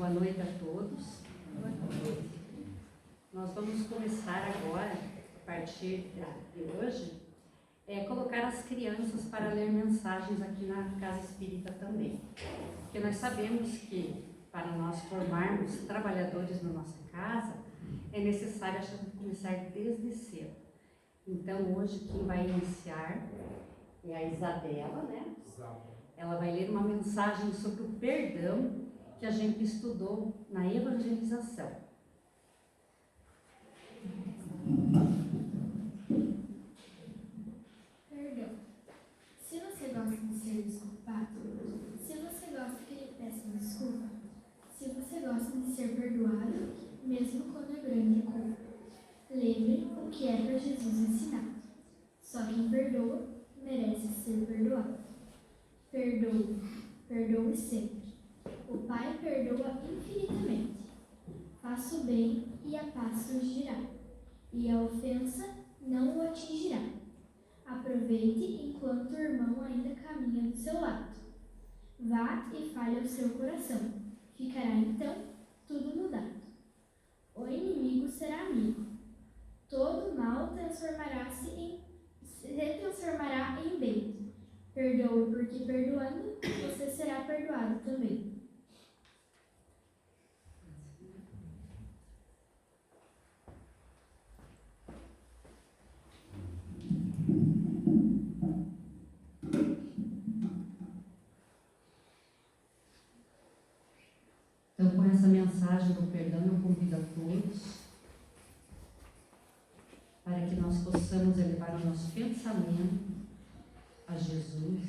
Boa noite a todos. Nós vamos começar agora, a partir de hoje, colocar as crianças para ler mensagens aqui na Casa Espírita também. Porque nós sabemos que, para nós formarmos trabalhadores na nossa casa, é necessário a gente começar desde cedo. Então, hoje, quem vai iniciar é a Isabela, né? Ela vai ler uma mensagem sobre o perdão que a gente estudou na evangelização. Perdão. Se você gosta de ser desculpado, se você gosta que lhe peçam desculpa, se você gosta de ser perdoado, mesmo quando é grande a culpa, lembre o que é para Jesus ensinar. Só quem perdoa merece ser perdoado. Perdoe, perdoe sempre. O Pai perdoa infinitamente. Faça o bem e a paz surgirá, e a ofensa não o atingirá. Aproveite enquanto o irmão ainda caminha do seu lado. Vá e fale ao seu coração. Ficará então tudo mudado. O inimigo será amigo. Todo mal se transformará em bem. Perdoe, porque perdoando, você será perdoado também. Então, com essa mensagem do perdão, eu convido a todos para que nós possamos elevar o nosso pensamento a Jesus,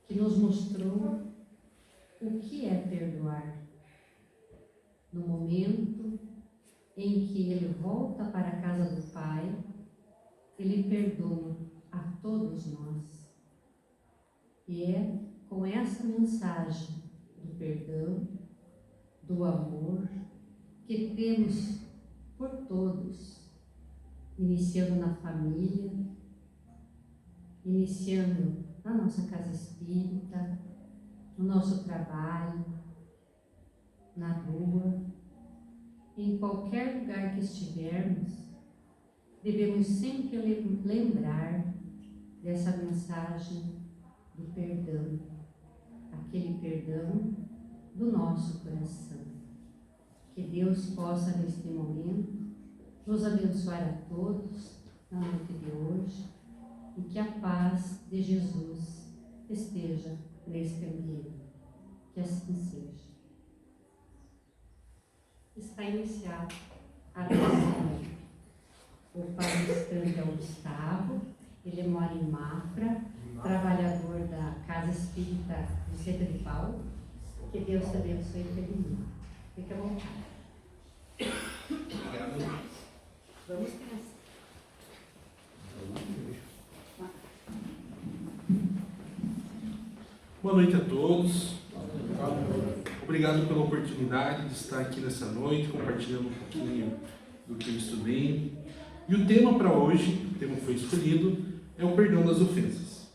que nos mostrou o que é perdoar. No momento em que ele volta para a casa do Pai, ele perdoa a todos nós. E é com essa mensagem do perdão, do amor, que temos por todos, iniciando na família, iniciando na nossa casa espírita, no nosso trabalho, na rua, em qualquer lugar que estivermos, devemos sempre lembrar dessa mensagem do perdão, aquele perdão do nosso coração. Que Deus possa, neste momento, nos abençoar a todos na noite de hoje, e que a paz de Jesus esteja neste ambiente. Que assim seja. Está iniciado a oração. O palestrante é o Gustavo, ele mora em Mafra, trabalhador da Casa Espírita Vicente de Paulo. Que Deus te abençoe e te ilumine. Fique à vontade. Vamos começar. Boa noite a todos. Obrigado pela oportunidade de estar aqui nessa noite, compartilhando um pouquinho do que eu estudei. E o tema para hoje, o tema que foi escolhido, é o perdão das ofensas.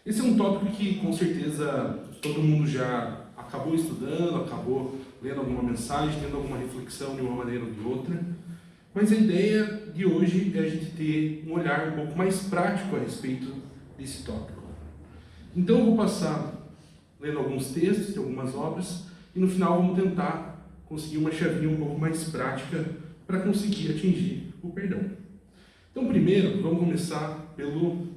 Esse é um tópico que, com certeza, todo mundo já acabou estudando, acabou lendo alguma mensagem, tendo alguma reflexão de uma maneira ou de outra. Mas a ideia de hoje é a gente ter um olhar um pouco mais prático a respeito desse tópico. Então eu vou passar lendo alguns textos de algumas obras e no final vamos tentar conseguir uma chavinha um pouco mais prática para conseguir atingir o perdão. Então primeiro vamos começar pelo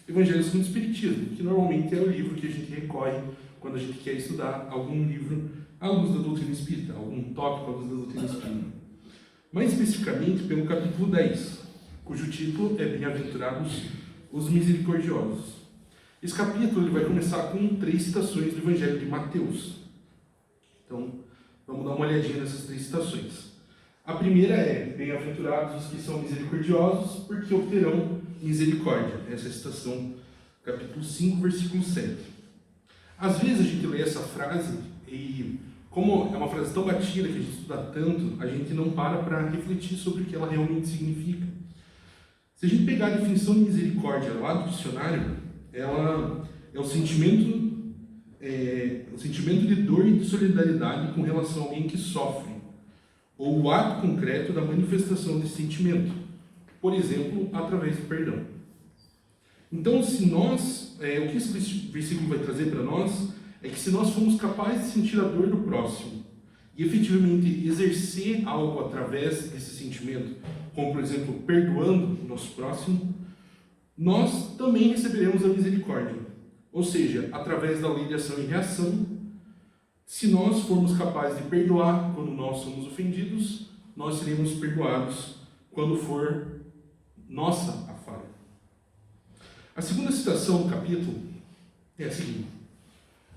Evangelho segundo o Espiritismo, que normalmente é o livro que a gente recorre quando a gente quer estudar algum livro à luz da doutrina espírita, algum tópico à luz da doutrina espírita. Mais especificamente pelo capítulo 10, cujo título é Bem-aventurados os Misericordiosos. Esse capítulo ele vai começar com 3 citações do Evangelho de Mateus. Então, vamos dar uma olhadinha nessas 3 citações. A primeira é: Bem-aventurados os que são misericordiosos, porque obterão misericórdia. Essa é a citação, capítulo 5, versículo 7. Às vezes a gente lê essa frase e, como é uma frase tão batida que a gente estuda tanto, a gente não para refletir sobre o que ela realmente significa. Se a gente pegar a definição de misericórdia lá do dicionário, ela é o sentimento o sentimento de dor e de solidariedade com relação a alguém que sofre, ou o ato concreto da manifestação desse sentimento, por exemplo, através do perdão. Então, se nós, o que esse versículo vai trazer para nós é que se nós formos capazes de sentir a dor do próximo e efetivamente exercer algo através desse sentimento, como por exemplo, perdoando o nosso próximo, nós também receberemos a misericórdia. Ou seja, através da lei de ação e reação, se nós formos capazes de perdoar quando nós somos ofendidos, nós seremos perdoados quando for nossa a falha. A segunda citação do capítulo é a seguinte: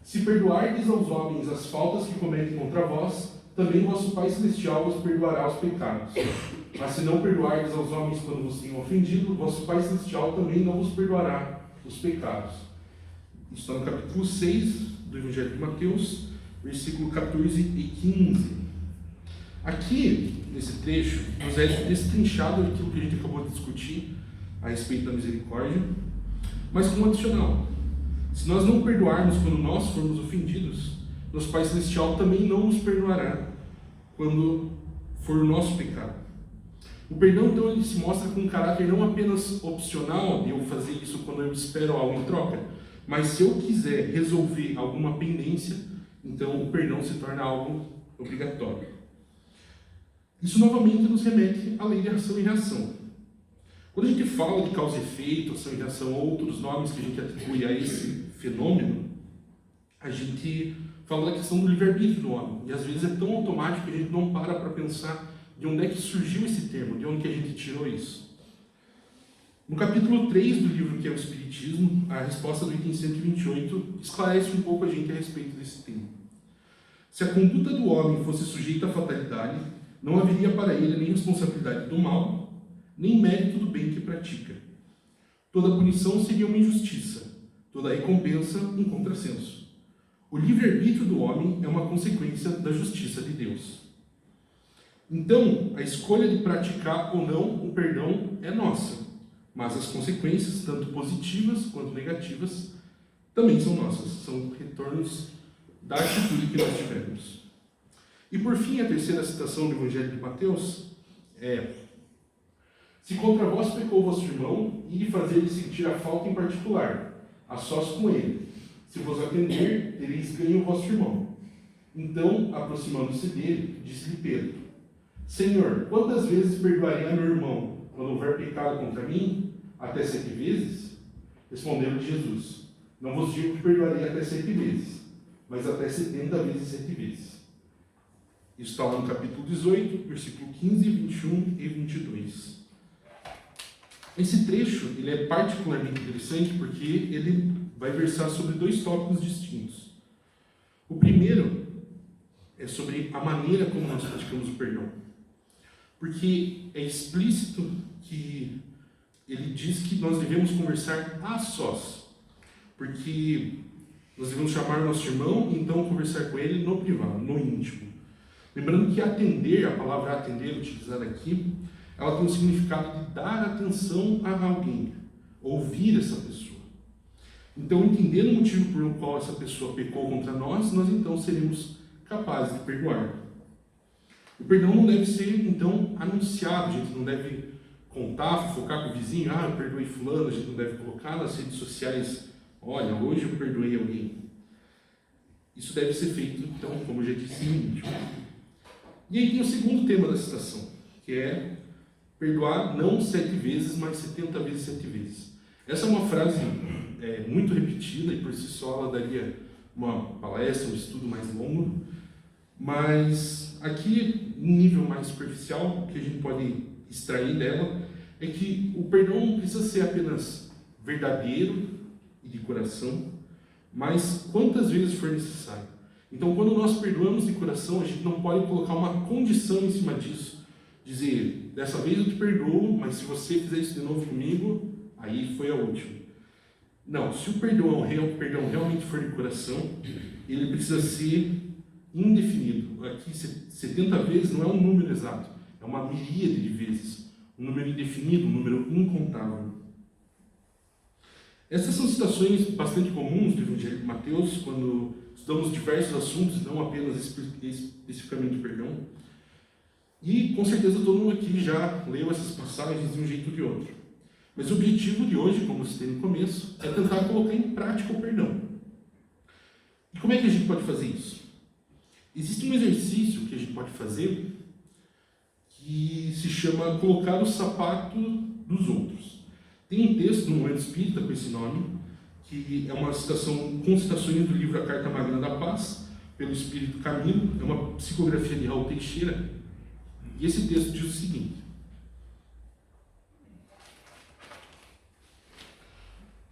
se perdoardes aos homens as faltas que cometem contra vós, também vosso Pai Celestial vos perdoará os pecados. Mas se não perdoardes aos homens quando vos tenham ofendido, vosso Pai Celestial também não vos perdoará os pecados. Isso está no capítulo 6 do Evangelho de Mateus, versículo 14 e 15. Aqui, nesse trecho, nos é destrinchado aquilo que a gente acabou de discutir a respeito da misericórdia, mas com um adicional. Se nós não perdoarmos quando nós formos ofendidos, nosso Pai Celestial também não nos perdoará quando for o nosso pecado. O perdão, então, ele se mostra com um caráter não apenas opcional, de eu fazer isso quando eu espero algo em troca, mas se eu quiser resolver alguma pendência, então o perdão se torna algo obrigatório. Isso novamente nos remete à lei de ação e reação. Quando a gente fala de causa e efeito, ação e reação, ou outros nomes que a gente atribui a esse fenômeno, a gente fala da questão do livre-arbítrio do homem. E às vezes é tão automático que a gente não para pensar de onde é que surgiu esse termo, de onde que a gente tirou isso. No capítulo 3 do livro que é o Espiritismo, a resposta do item 128 esclarece um pouco a gente a respeito desse tema. Se a conduta do homem fosse sujeita à fatalidade, não haveria para ele nem responsabilidade do mal, nem mérito do bem que pratica. Toda punição seria uma injustiça, toda recompensa um contrassenso. O livre-arbítrio do homem é uma consequência da justiça de Deus. Então, a escolha de praticar ou não o perdão é nossa, mas as consequências, tanto positivas quanto negativas, também são nossas, são retornos da atitude que nós tivemos. E por fim, a terceira citação do Evangelho de Mateus é: se contra vós pecou vosso irmão, e fazer-lhe sentir a falta em particular, a sós com ele. Se vos atender, tereis ganho o vosso irmão. Então, aproximando-se dele, disse-lhe Pedro: Senhor, quantas vezes perdoarei a meu irmão quando houver pecado contra mim? Até 7 vezes? Respondeu-lhe Jesus: não vos digo que perdoarei até 7 vezes, mas até 70 vezes 7 vezes. Isso está lá no capítulo 18, versículo 15, 21 e 22. Esse trecho ele é particularmente interessante porque ele vai versar sobre 2 tópicos distintos. O primeiro é sobre a maneira como nós praticamos o perdão. Porque é explícito que ele diz que nós devemos conversar a sós. Porque nós devemos chamar o nosso irmão e então conversar com ele no privado, no íntimo. Lembrando que atender, a palavra atender utilizada aqui, ela tem o significado de dar atenção a alguém, ouvir essa pessoa. Então, entendendo o motivo por qual essa pessoa pecou contra nós, nós então seremos capazes de perdoar. O perdão não deve ser, então, anunciado, a gente não deve contar, fofocar com o vizinho, eu perdoei fulano, a gente não deve colocar nas redes sociais, olha, hoje eu perdoei alguém. Isso deve ser feito, então, como eu já disse, no íntimo. E aí tem o segundo tema da citação, que é perdoar não 7 vezes, mas 70 vezes 7 vezes. Essa é uma frase muito repetida e por si só ela daria uma palestra, um estudo mais longo, mas aqui, em nível mais superficial, o que a gente pode extrair dela é que o perdão não precisa ser apenas verdadeiro e de coração, mas quantas vezes for necessário. Então, quando nós perdoamos de coração, a gente não pode colocar uma condição em cima disso, dizer, dessa vez eu te perdoo, mas se você fizer isso de novo comigo, aí foi a última. Não, se o perdão realmente for de coração, ele precisa ser indefinido. Aqui, 70 vezes não é um número exato, é uma miríade de vezes. Um número indefinido, um número incontável. Essas são citações bastante comuns do Evangelho de Mateus, quando estudamos diversos assuntos, não apenas especificamente o perdão. E com certeza todo mundo aqui já leu essas passagens de um jeito ou de outro. Mas o objetivo de hoje, como eu citei no começo, é tentar colocar em prática o perdão. E como é que a gente pode fazer isso? Existe um exercício que a gente pode fazer que se chama colocar o sapato dos outros. Tem um texto no Momento Espírita com esse nome, que é uma citação com citações do livro A Carta Magna da Paz, pelo Espírito Camilo, é uma psicografia de Raul Teixeira, e esse texto diz o seguinte: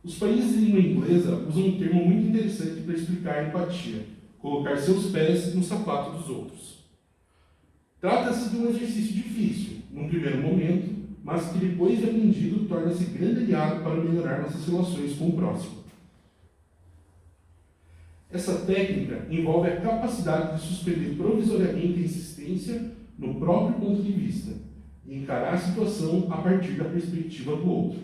os países de língua inglesa usam um termo muito interessante para explicar a empatia: colocar seus pés no sapato dos outros. Trata-se de um exercício difícil, num primeiro momento, mas que depois de aprendido torna-se grande aliado para melhorar nossas relações com o próximo. Essa técnica envolve a capacidade de suspender provisoriamente a insistência no próprio ponto de vista e encarar a situação a partir da perspectiva do outro.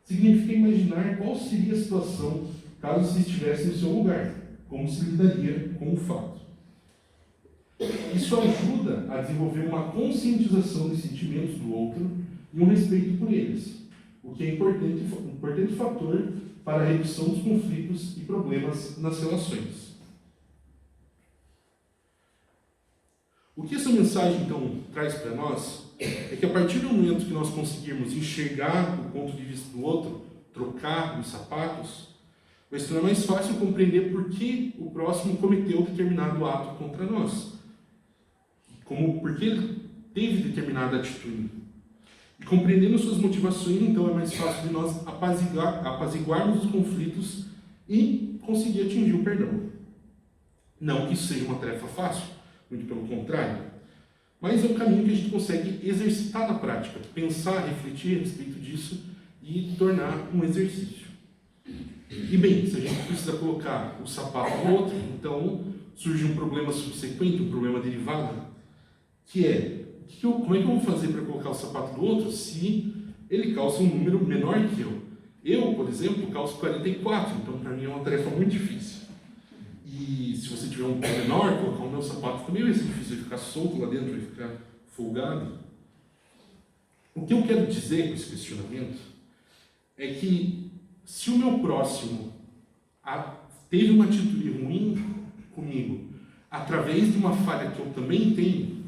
Significa imaginar qual seria a situação caso se estivesse no seu lugar, como se lidaria com o fato. Isso ajuda a desenvolver uma conscientização dos sentimentos do outro e um respeito por eles, o que é um importante fator para a redução dos conflitos e problemas nas relações. O que essa mensagem, então, traz para nós é que a partir do momento que nós conseguirmos enxergar o ponto de vista do outro, trocar os sapatos, vai se tornar mais fácil compreender por que o próximo cometeu determinado ato contra nós. Por que ele teve determinada atitude. E compreendendo suas motivações, então, é mais fácil de nós apaziguarmos os conflitos e conseguir atingir o perdão. Não que isso seja uma tarefa fácil, muito pelo contrário, mas é um caminho que a gente consegue exercitar na prática, pensar, refletir a respeito disso e tornar um exercício. E bem, se a gente precisa colocar o sapato no outro, então surge um problema subsequente, um problema derivado, que é: como é que eu vou fazer para colocar o sapato do outro se ele calça um número menor que eu? Eu, por exemplo, calço 44, então para mim é uma tarefa muito difícil. E se você tiver um pé menor, colocar o meu sapato também vai ser difícil, vai ficar solto lá dentro, vai ficar folgado. O que eu quero dizer com esse questionamento é que se o meu próximo teve uma atitude ruim comigo através de uma falha que eu também tenho,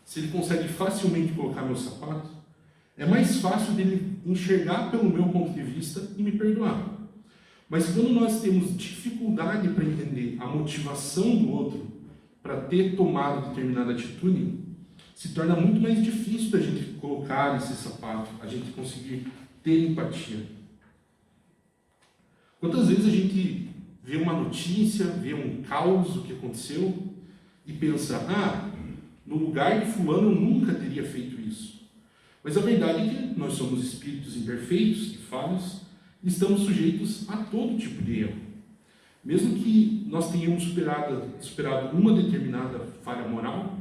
se ele consegue facilmente colocar meu sapato, é mais fácil dele enxergar pelo meu ponto de vista e me perdoar. Mas quando nós temos dificuldade para entender a motivação do outro para ter tomado determinada atitude, se torna muito mais difícil da gente colocar esse sapato, a gente conseguir ter empatia. Quantas vezes a gente vê uma notícia, vê um caos que aconteceu e pensa: no lugar de fulano eu nunca teria feito isso. Mas a verdade é que nós somos espíritos imperfeitos e falhos e estamos sujeitos a todo tipo de erro. Mesmo que nós tenhamos superado uma determinada falha moral,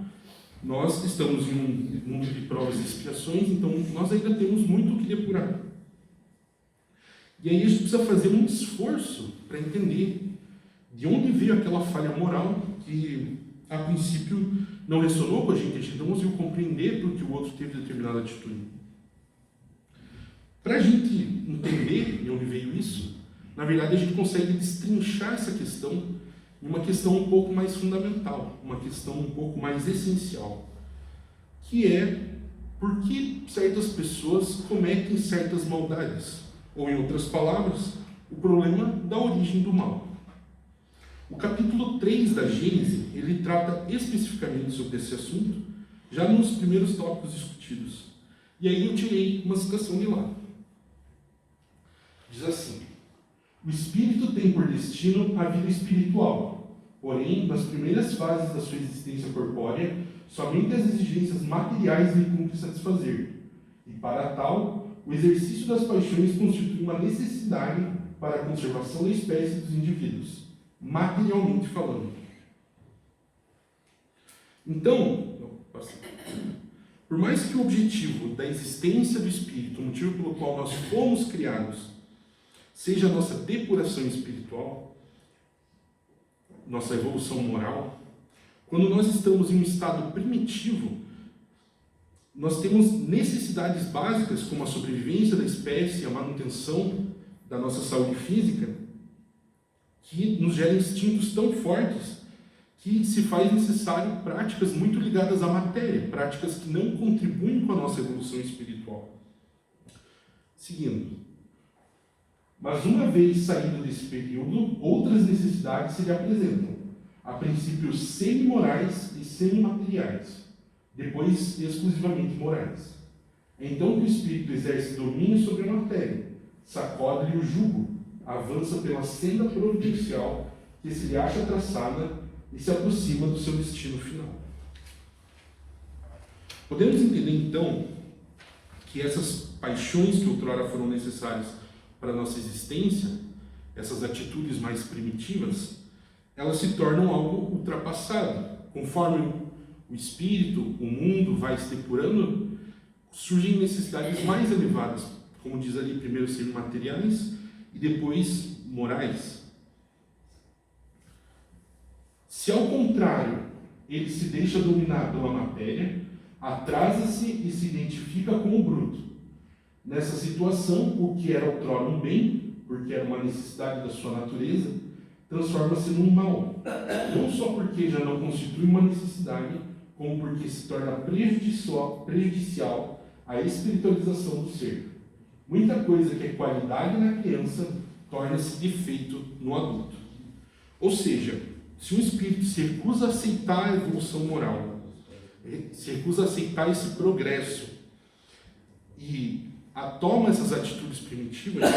nós estamos em um mundo de provas e expiações, então nós ainda temos muito o que depurar. E aí a gente precisa fazer um esforço para entender de onde veio aquela falha moral que, a princípio, não ressonou com a gente não conseguiu compreender porque o outro teve determinada atitude. Para a gente entender de onde veio isso, na verdade a gente consegue destrinchar essa questão em uma questão um pouco mais fundamental, uma questão um pouco mais essencial, que é por que certas pessoas cometem certas maldades, ou em outras palavras, o problema da origem do mal. O capítulo 3 da Gênese, ele trata especificamente sobre esse assunto, já nos primeiros tópicos discutidos. E aí eu tirei uma citação de lá. Diz assim: o espírito tem por destino a vida espiritual, porém, nas primeiras fases da sua existência corpórea, somente as exigências materiais lhe cumpre satisfazer. E para tal, o exercício das paixões constitui uma necessidade para a conservação da espécie dos indivíduos, materialmente falando. Então, por mais que o objetivo da existência do espírito, o motivo pelo qual nós fomos criados, seja a nossa depuração espiritual, nossa evolução moral, quando nós estamos em um estado primitivo, nós temos necessidades básicas como a sobrevivência da espécie, a manutenção da nossa saúde física, que nos geram instintos tão fortes que se faz necessário práticas muito ligadas à matéria, práticas que não contribuem com a nossa evolução espiritual. Seguindo. Mas uma vez saído desse período, outras necessidades se lhe apresentam, a princípio semi-morais e semi-materiais, depois exclusivamente morais. É então que o espírito exerce domínio sobre a matéria, sacode-lhe o jugo, avança pela senda providencial que se lhe acha traçada e se aproxima do seu destino final. Podemos entender então que essas paixões que outrora foram necessárias para a nossa existência, essas atitudes mais primitivas, elas se tornam algo ultrapassado. Conforme o espírito, o mundo vai se depurando, surgem necessidades mais elevadas, como diz ali, primeiro ser materiais e depois morais. Se ao contrário, ele se deixa dominar pela matéria, atrasa-se e se identifica com o bruto. Nessa situação, o que era outrora um bem, porque era uma necessidade da sua natureza, transforma-se num mal. Não só porque já não constitui uma necessidade, como porque se torna prejudicial à espiritualização do ser. Muita coisa que é qualidade na criança torna-se defeito no adulto. Ou seja, se um espírito se recusa a aceitar a evolução moral, se recusa a aceitar esse progresso e toma essas atitudes primitivas,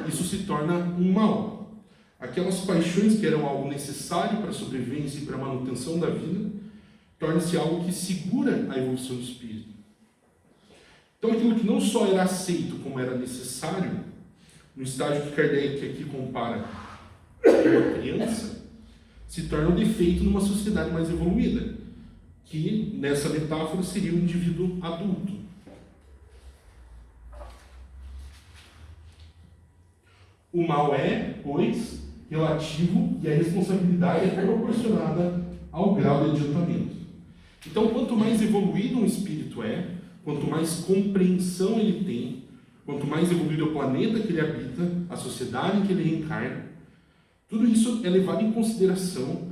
isso se torna um mal. Aquelas paixões que eram algo necessário para a sobrevivência e para a manutenção da vida, torna-se algo que segura a evolução do espírito. Então aquilo que não só era aceito como era necessário, no estágio que Kardec aqui compara com uma criança, se torna um defeito numa sociedade mais evoluída, que nessa metáfora seria o indivíduo adulto. O mal é, pois, relativo e a responsabilidade é proporcionada ao grau de adiantamento. Então, quanto mais evoluído um espírito é, quanto mais compreensão ele tem, quanto mais evoluído é o planeta que ele habita, a sociedade em que ele reencarna, tudo isso é levado em consideração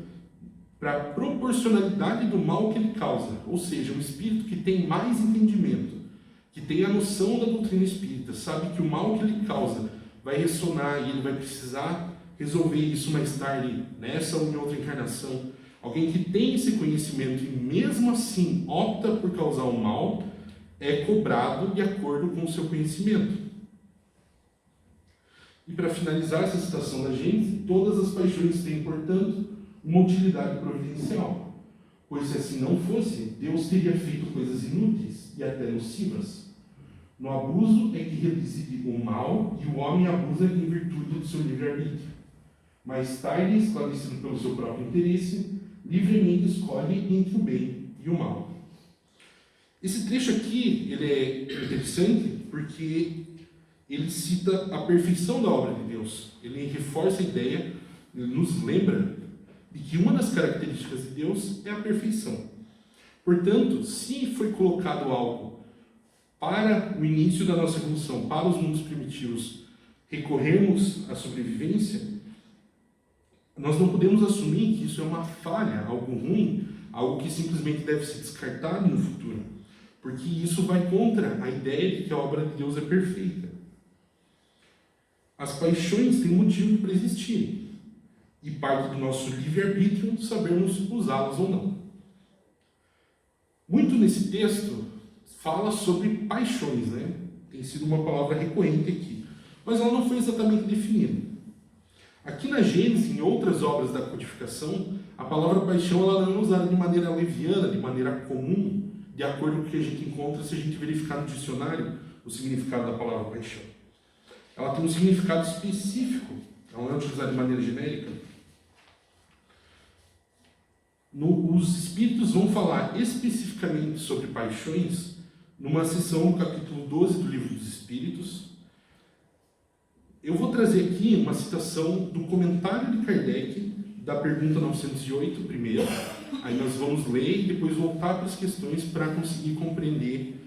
para a proporcionalidade do mal que ele causa. Ou seja, um espírito que tem mais entendimento, que tem a noção da doutrina espírita, sabe que o mal que ele causa vai ressonar e ele vai precisar resolver isso mais tarde, nessa ou em outra encarnação. Alguém que tem esse conhecimento e mesmo assim opta por causar o mal, é cobrado de acordo com o seu conhecimento. E para finalizar essa citação da Gênesis, todas as paixões têm, portanto, uma utilidade providencial. Pois se assim não fosse, Deus teria feito coisas inúteis e até nocivas. No abuso é que reside o mal e o homem abusa em virtude do seu livre-arbítrio. Mais tarde, esclarecido pelo seu próprio interesse, livremente escolhe entre o bem e o mal. Esse trecho aqui ele é interessante porque ele cita a perfeição da obra de Deus. Ele reforça a ideia, ele nos lembra de que uma das características de Deus é a perfeição. Portanto, se foi colocado algo para o início da nossa evolução, para os mundos primitivos, recorrermos à sobrevivência, nós não podemos assumir que isso é uma falha, algo ruim, algo que simplesmente deve ser descartado no futuro, porque isso vai contra a ideia de que a obra de Deus é perfeita. As paixões têm motivo para existir, e parte do nosso livre-arbítrio sabermos usá-las ou não. Muito nesse texto fala sobre paixões, né? Tem sido uma palavra recorrente aqui, mas ela não foi exatamente definida. Aqui na Gênesis, em outras obras da codificação, a palavra paixão ela não é usada de maneira leviana, de maneira comum, de acordo com o que a gente encontra se a gente verificar no dicionário o significado da palavra paixão. Ela tem um significado específico, ela não é utilizada de maneira genérica. Os Espíritos vão falar especificamente sobre paixões numa sessão no capítulo 12 do Livro dos Espíritos. Eu vou trazer aqui uma citação do comentário de Kardec da pergunta 908 primeiro, aí nós vamos ler e depois voltar para as questões para conseguir compreender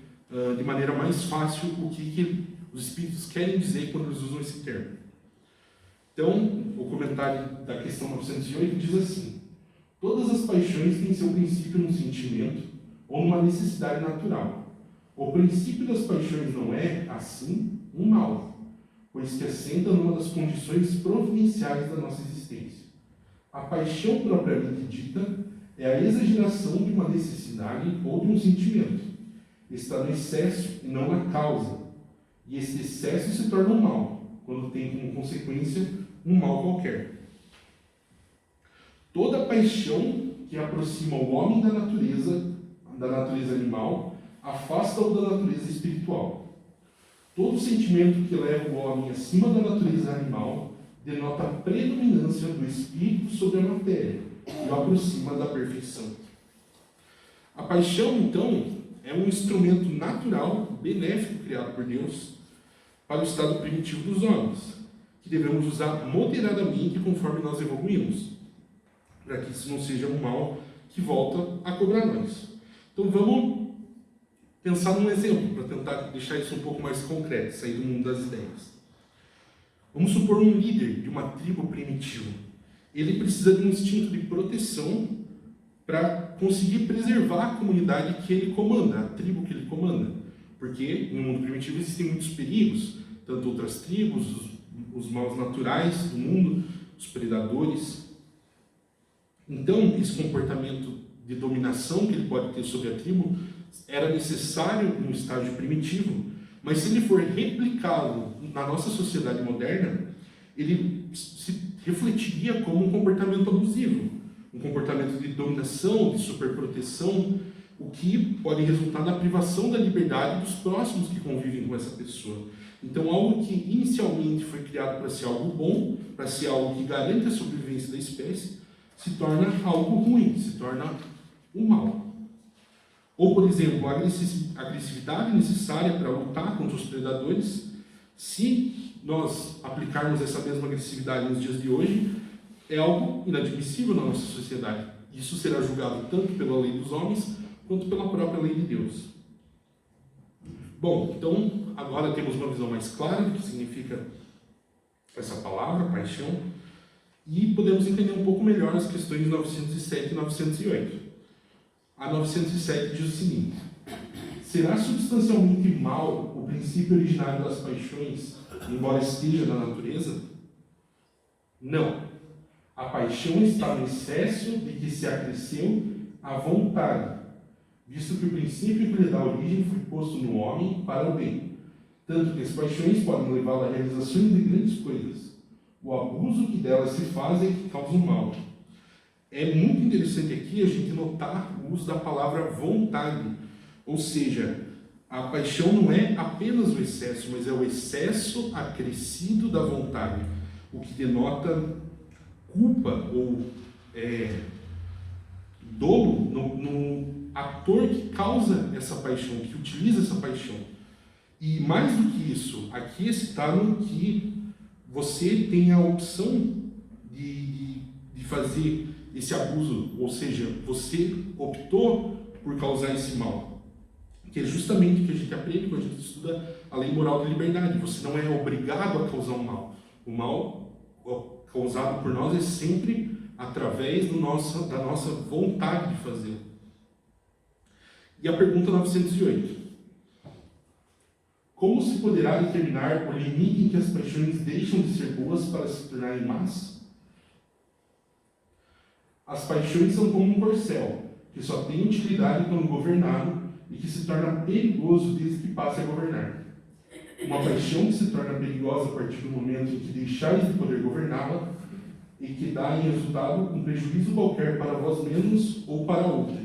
de maneira mais fácil o que os Espíritos querem dizer quando eles usam esse termo. Então, o comentário da questão 908 diz assim: todas as paixões têm seu princípio num sentimento ou numa necessidade natural. O princípio das paixões não é, assim, um mal, pois que assenta numa das condições providenciais da nossa existência. A paixão propriamente dita é a exageração de uma necessidade ou de um sentimento. Está no excesso e não na causa. E esse excesso se torna um mal, quando tem como consequência um mal qualquer. Toda paixão que aproxima o homem da natureza animal, afasta-o da natureza espiritual. Todo sentimento que leva o homem acima da natureza animal denota a predominância do espírito sobre a matéria e o aproxima da perfeição. A paixão, então, é um instrumento natural, benéfico, criado por Deus para o estado primitivo dos homens, que devemos usar moderadamente conforme nós evoluímos, para que isso não seja um mal que volta a cobrar nós. Então vamos pensar num exemplo, para tentar deixar isso um pouco mais concreto, sair do mundo das ideias. Vamos supor um líder de uma tribo primitiva. Ele precisa de um instinto de proteção para conseguir preservar a comunidade que ele comanda, a tribo que ele comanda. Porque no mundo primitivo existem muitos perigos, tanto outras tribos, os maus naturais do mundo, os predadores. Então, esse comportamento de dominação que ele pode ter sobre a tribo era necessário no estágio primitivo, mas se ele for replicado na nossa sociedade moderna, ele se refletiria como um comportamento abusivo, um comportamento de dominação, de superproteção, o que pode resultar na privação da liberdade dos próximos que convivem com essa pessoa. Então, algo que inicialmente foi criado para ser algo bom, para ser algo que garante a sobrevivência da espécie, se torna algo ruim, se torna um mal. Ou, por exemplo, a agressividade necessária para lutar contra os predadores, se nós aplicarmos essa mesma agressividade nos dias de hoje, é algo inadmissível na nossa sociedade. Isso será julgado tanto pela lei dos homens, quanto pela própria lei de Deus. Bom, então, agora temos uma visão mais clara do que significa essa palavra, paixão, e podemos entender um pouco melhor as questões 907 e 908. A 907 diz o seguinte: será substancialmente mal o princípio originário das paixões, embora esteja na natureza? Não. A paixão está no excesso de que se acresceu a vontade, visto que o princípio que lhe dá origem foi posto no homem para o bem, tanto que as paixões podem levá-lo à realização de grandes coisas. O abuso que delas se faz é que causa o mal. É muito interessante aqui a gente notar o uso da palavra vontade, ou seja, a paixão não é apenas o excesso, mas é o excesso acrescido da vontade, o que denota culpa ou dolo no ator que causa essa paixão, que utiliza essa paixão. E mais do que isso, aqui é citado que você tem a opção de fazer esse abuso, ou seja, você optou por causar esse mal, que é justamente o que a gente aprende quando a gente estuda a lei moral da liberdade. Você não é obrigado a causar um mal. O mal causado por nós é sempre através da nossa vontade de fazer. E a pergunta 908. Como se poderá determinar o limite em que as paixões deixam de ser boas para se tornarem más? As paixões são como um corcel, que só tem utilidade quando governado e que se torna perigoso desde que passe a governar. Uma paixão que se torna perigosa a partir do momento em que deixais de poder governá-la e que dá em resultado um prejuízo qualquer para vós mesmos ou para outra.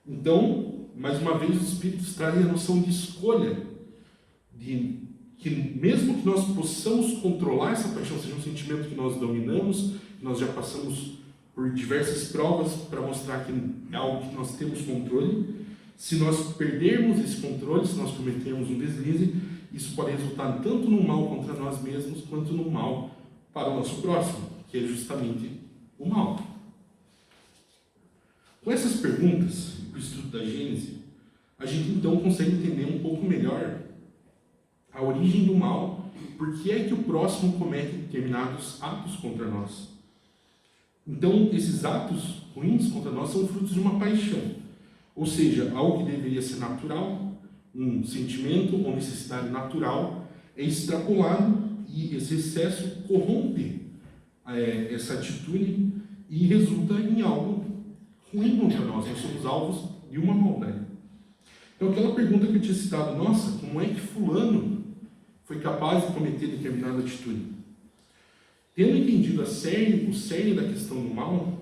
Então, mais uma vez, os Espíritos trazem a noção de escolha, de que mesmo que nós possamos controlar essa paixão, seja um sentimento que nós dominamos, que nós já passamos por diversas provas para mostrar que é algo que nós temos controle, se nós perdermos esse controle, se nós cometermos um deslize, isso pode resultar tanto no mal contra nós mesmos, quanto no mal para o nosso próximo, que é justamente o mal? Com essas perguntas, e com o estudo da Gênesis, a gente então consegue entender um pouco melhor a origem do mal, por que é que o próximo comete determinados atos contra nós. Então, esses atos ruins contra nós são frutos de uma paixão, ou seja, algo que deveria ser natural, um sentimento ou necessidade natural, é extrapolado e esse excesso corrompe essa atitude e resulta em algo ruim contra nós. Nós somos alvos de uma maldade. Então, aquela pergunta que eu tinha citado, nossa, como é que fulano foi capaz de cometer determinada atitude? Tendo entendido o cerne da questão do mal,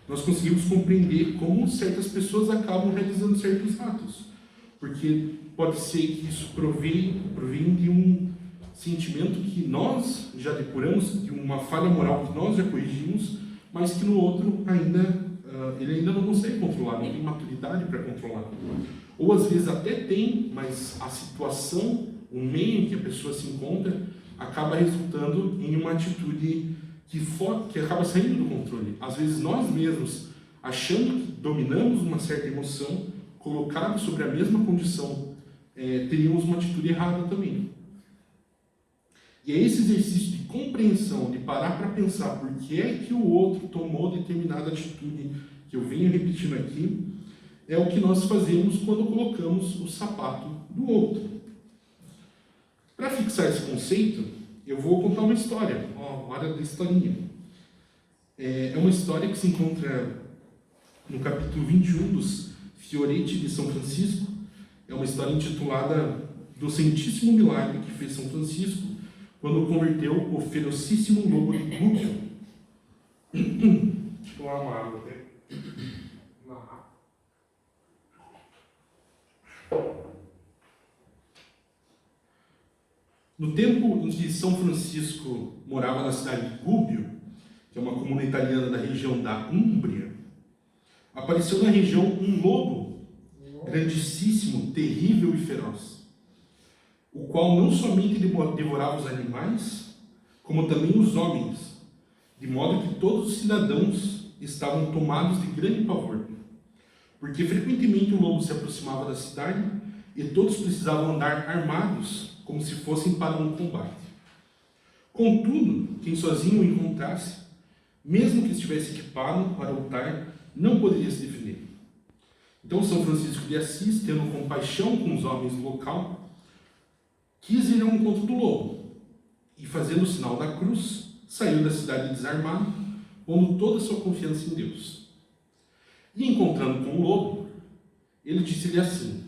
nós conseguimos compreender como certas pessoas acabam realizando certos atos. Porque pode ser que isso provém de um sentimento que nós já depuramos, de uma falha moral que nós já corrigimos, mas que no outro ele ainda não consegue controlar, não tem maturidade para controlar. Ou às vezes até tem, mas a situação, o meio em que a pessoa se encontra, acaba resultando em uma atitude que acaba saindo do controle. Às vezes nós mesmos, achando que dominamos uma certa emoção, colocados sobre a mesma condição, teríamos uma atitude errada também. E é esse exercício de compreensão, de parar para pensar por que é que o outro tomou determinada atitude, que eu venho repetindo aqui, é o que nós fazemos quando colocamos o sapato do outro. Para fixar esse conceito, eu vou contar uma história, olha da historinha. É uma história que se encontra no capítulo 21 dos Fioretti de São Francisco. É uma história intitulada do Santíssimo Milagre que fez São Francisco quando converteu o ferocíssimo lobo de Gubbio. Deixa eu tomar uma água até. No tempo em que São Francisco morava na cidade de Gubbio, que é uma comuna italiana da região da Úmbria, apareceu na região um lobo grandíssimo, terrível e feroz, o qual não somente devorava os animais, como também os homens, de modo que todos os cidadãos estavam tomados de grande pavor, porque frequentemente o lobo se aproximava da cidade e todos precisavam andar armados, como se fossem para um combate. Contudo, quem sozinho o encontrasse, mesmo que estivesse equipado para lutar, não poderia se defender. Então São Francisco de Assis, tendo compaixão com os homens do local, quis ir ao encontro do lobo, e fazendo o sinal da cruz, saiu da cidade desarmado, pondo toda a sua confiança em Deus. E encontrando com o lobo, ele disse-lhe assim: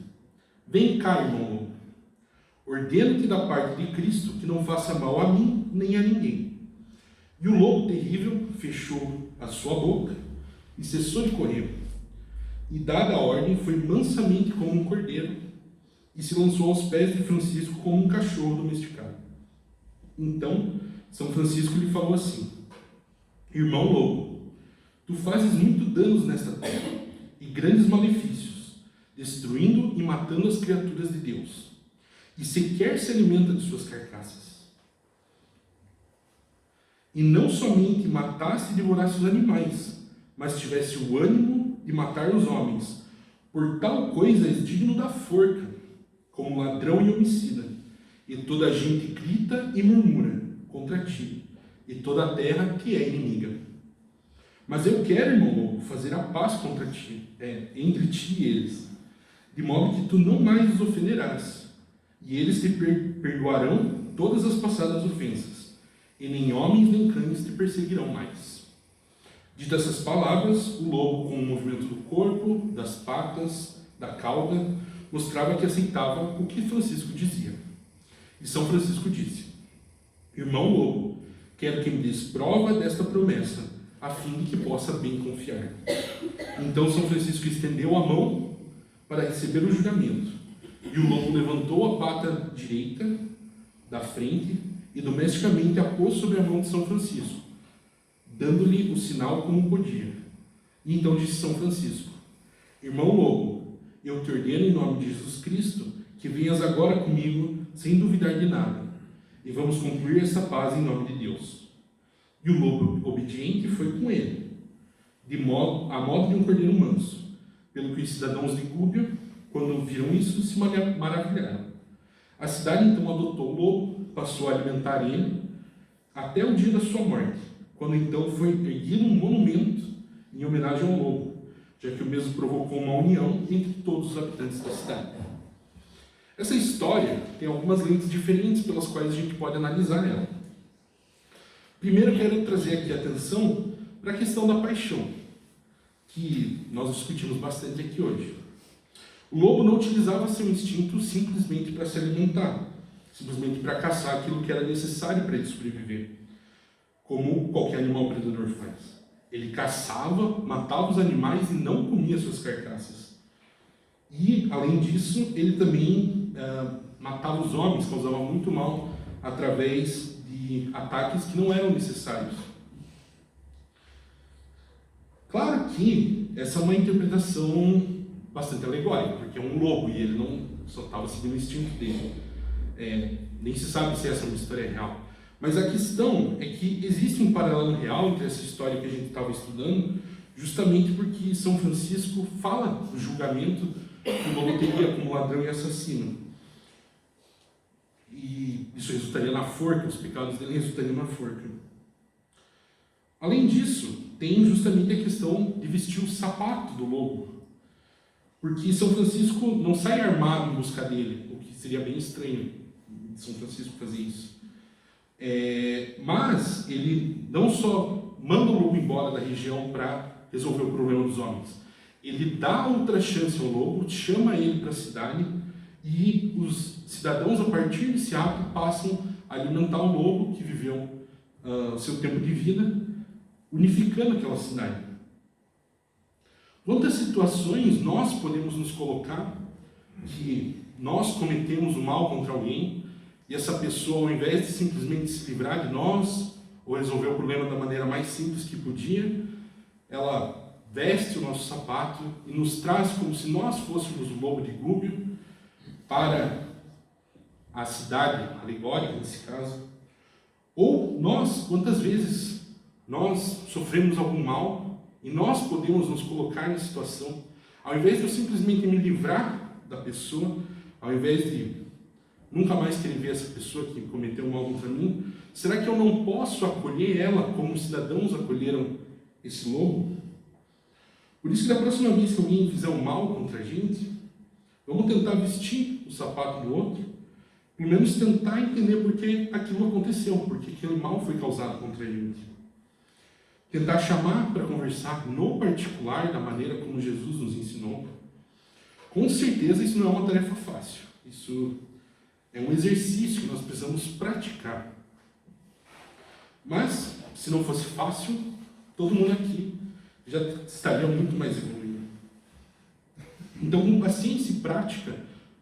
"Vem cá, irmão lobo. Ordeno-te da parte de Cristo que não faça mal a mim nem a ninguém." E o lobo terrível fechou a sua boca e cessou de correr. E dada a ordem, foi mansamente como um cordeiro e se lançou aos pés de Francisco como um cachorro domesticado. Então, São Francisco lhe falou assim: "Irmão lobo, tu fazes muito danos nesta terra e grandes malefícios, destruindo e matando as criaturas de Deus, e sequer se alimenta de suas carcaças. E não somente mataste e devoraste os animais, mas tiveste o ânimo de matar os homens. Por tal coisa és digno da forca, como ladrão e homicida. E toda a gente grita e murmura contra ti, e toda a terra te é inimiga. Mas eu quero, irmão lobo, fazer a paz contra ti, entre ti e eles, de modo que tu não mais os ofenderás, e eles te perdoarão todas as passadas ofensas, e nem homens nem cães te perseguirão mais." Dito essas palavras, o lobo, com o movimento do corpo, das patas, da cauda, mostrava que aceitava o que Francisco dizia. E São Francisco disse: "Irmão lobo, quero que me des prova desta promessa, a fim de que possa bem confiar." Então São Francisco estendeu a mão para receber o juramento, e o lobo levantou a pata direita da frente e domesticamente a pôs sobre a mão de São Francisco, dando-lhe o sinal como podia. E então disse São Francisco: "Irmão lobo, eu te ordeno em nome de Jesus Cristo que venhas agora comigo sem duvidar de nada, e vamos concluir essa paz em nome de Deus." E o lobo obediente foi com ele, a modo de um cordeiro manso, pelo que os cidadãos de Gúbio, quando viram isso, se maravilharam. A cidade então adotou o lobo, passou a alimentar ele, até o dia da sua morte, quando então foi erguido um monumento em homenagem ao lobo, já que o mesmo provocou uma união entre todos os habitantes da cidade. Essa história tem algumas lentes diferentes pelas quais a gente pode analisar ela. Primeiro, quero trazer aqui a atenção para a questão da paixão, que nós discutimos bastante aqui hoje. O lobo não utilizava seu instinto simplesmente para se alimentar, simplesmente para caçar aquilo que era necessário para ele sobreviver, como qualquer animal predador faz. Ele caçava, matava os animais e não comia suas carcaças. E, além disso, ele também matava os homens, causava muito mal através de ataques que não eram necessários. Claro que essa é uma interpretação bastante alegórica, porque é um lobo e ele não só estava seguindo o instinto dele. Nem se sabe se essa é uma história real. Mas a questão é que existe um paralelo real entre essa história que a gente estava estudando, justamente porque São Francisco fala do julgamento que o lobo teria como ladrão e assassino. E isso resultaria na forca, os pecados dele resultariam na forca. Além disso, tem justamente a questão de vestir o sapato do lobo. Porque São Francisco não sai armado em busca dele, o que seria bem estranho de São Francisco fazer isso. Mas ele não só manda o lobo embora da região para resolver o problema dos homens. Ele dá outra chance ao lobo, chama ele para a cidade e os cidadãos, a partir desse ato, passam a alimentar o lobo que viveu seu tempo de vida, unificando aquela cidade. Quantas situações nós podemos nos colocar que nós cometemos o mal contra alguém e essa pessoa, ao invés de simplesmente se livrar de nós ou resolver o problema da maneira mais simples que podia, ela veste o nosso sapato e nos traz como se nós fôssemos o lobo de Gúbio para a cidade alegórica, nesse caso. Ou nós, quantas vezes nós sofremos algum mal e nós podemos nos colocar na situação, ao invés de eu simplesmente me livrar da pessoa, ao invés de nunca mais querer ver essa pessoa que cometeu mal contra mim, será que eu não posso acolher ela como os cidadãos acolheram esse lobo? Por isso que da próxima vez que alguém fizer um mal contra a gente, vamos tentar vestir o sapato do outro, pelo menos tentar entender por que aquilo aconteceu, porque aquele mal foi causado contra a gente. Tentar chamar para conversar no particular, da maneira como Jesus nos ensinou. Com certeza isso não é uma tarefa fácil. Isso é um exercício que nós precisamos praticar. Mas, se não fosse fácil, todo mundo aqui já estaria muito mais evoluído. Então, com paciência e prática,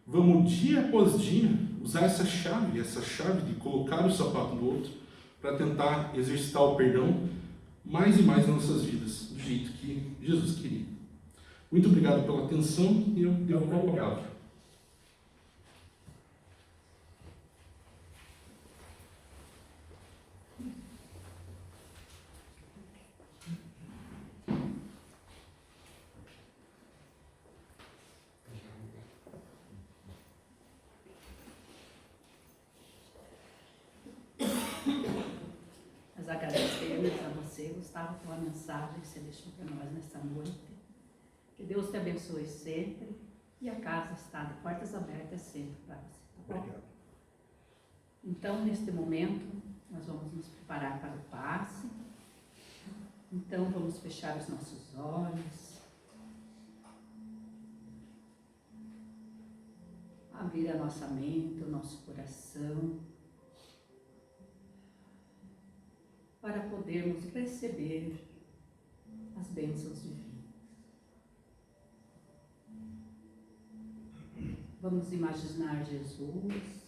vamos dia após dia usar essa chave de colocar o sapato do outro para tentar exercitar o perdão mais e mais nas nossas vidas, do jeito que Jesus queria. Muito obrigado pela atenção e eu devolvo a palavra. Nós agradecemos a você, Gustavo, pela mensagem que você deixou para nós nesta noite. Que Deus te abençoe sempre e a casa está de portas abertas sempre para você. Tá bom? Obrigado. Então, neste momento, nós vamos nos preparar para o passe. Então, vamos fechar os nossos olhos. Abrir a nossa mente, o nosso coração, para podermos receber as bênçãos divinas. Vamos imaginar Jesus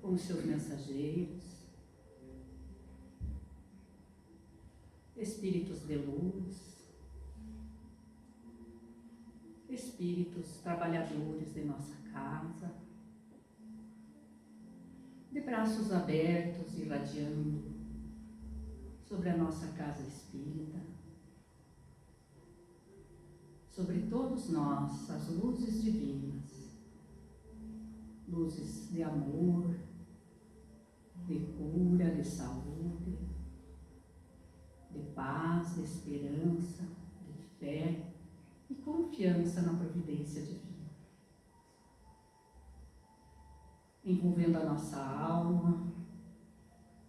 com os seus mensageiros, espíritos de luz, espíritos trabalhadores de nossa casa, de braços abertos, irradiando sobre a nossa casa espírita, sobre todos nós, as luzes divinas, luzes de amor, de cura, de saúde, de paz, de esperança, de fé e confiança na providência divina, envolvendo a nossa alma,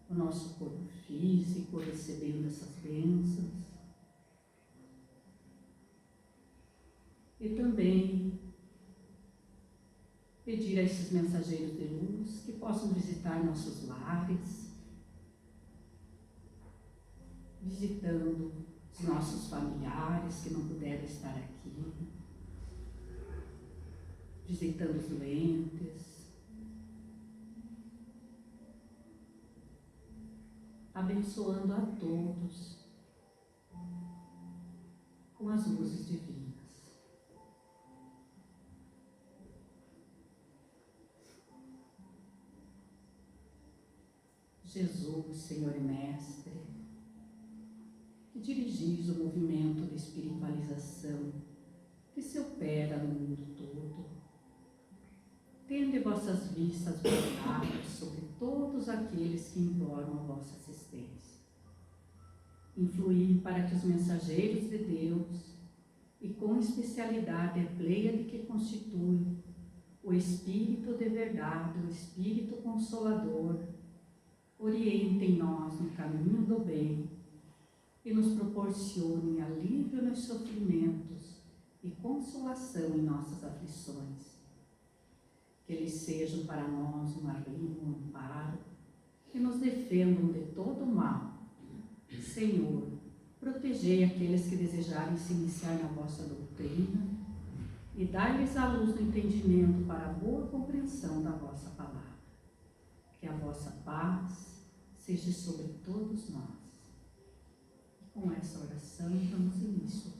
o nosso corpo físico, recebendo essas bênçãos, e também pedir a esses mensageiros de luz que possam visitar nossos lares, visitando os nossos familiares que não puderam estar aqui, visitando os doentes, abençoando a todos com as luzes divinas. Jesus, Senhor e Mestre, que dirigis o movimento de espiritualização que se opera no mundo todo, tende vossas vistas voltadas sobre todos aqueles que imploram a vossa assistência. Influí para que os mensageiros de Deus, e com especialidade a pleiade que constitui o Espírito de verdade, o Espírito Consolador, orientem nós no caminho do bem e nos proporcionem alívio nos sofrimentos e consolação em nossas aflições. Que eles sejam para nós um arrimo, um amparo, que nos defendam de todo o mal. Senhor, protegei aqueles que desejarem se iniciar na vossa doutrina e dai-lhes a luz do entendimento para a boa compreensão da vossa palavra. Que a vossa paz seja sobre todos nós. E com essa oração damos início